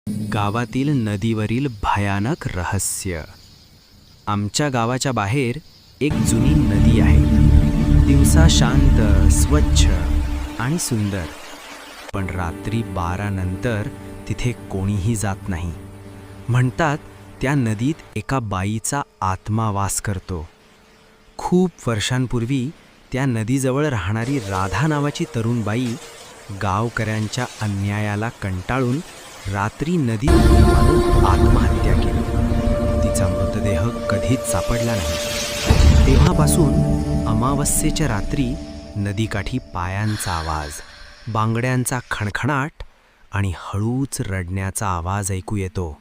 गावातील नदीवरील भयानक रहस्य. आमच्या गावाच्या बाहेर एक जुनी नदी आहे. दिवसा शांत, स्वच्छ आणि सुंदर. पण रात्री 12 नंतर तिथे कोणीही जात नाही. म्हणतात त्या नदीत एका बाईचा आत्मा वास करतो. खूप वर्षांपूर्वी त्या नदीजवळ राहणारी राधा नावाची तरुण बाई गावकऱ्यांच्या अन्यायाला कंटाळून रात्री नदीत उडी मारून आत्महत्या केली. तिचा मृतदेह कधीच सापडला नाही. तेव्हापासून अमावस्येच्या रात्री नदीकाठी पायांचा आवाज, बांगड्यांचा खणखणाट आणि हळूच रडण्याचा आवाज ऐकू येतो.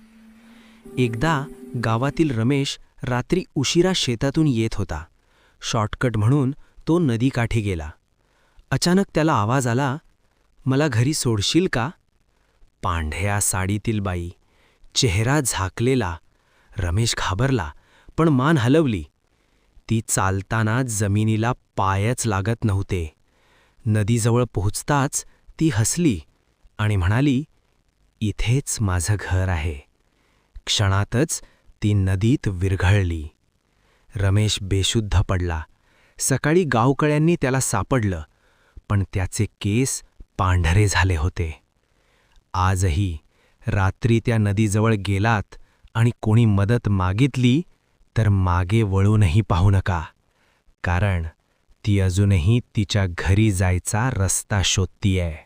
एकदा गावातील रमेश रात्री उशिरा शेतातून येत होता. शॉर्टकट म्हणून तो नदीकाठी गेला. अचानक त्याला आवाज आला, "मला घरी सोडशील का?" पांढऱ्या साडीतील बाई, चेहरा झाकलेला. रमेश घाबरला, पण मान हलवली. ती चालताना जमिनीला पायच लागत नव्हते. नदीजवळ पोहोचताच ती हसली आणि म्हणाली, "इथेच माझं घर आहे." क्षणातच ती नदीत विरघळली. रमेश बेशुद्ध पडला. सकाळी गावकळ्यांनी त्याला सापडलं, पण त्याचे केस पांढरे झाले होते. आजही रात्री त्या नदीजवळ गेलात आणि कोणी मदत मागितली तर मागे वळूनही पाहू नका, कारण ती अजूनही तिच्या घरी जायचा रस्ता शोधतीये.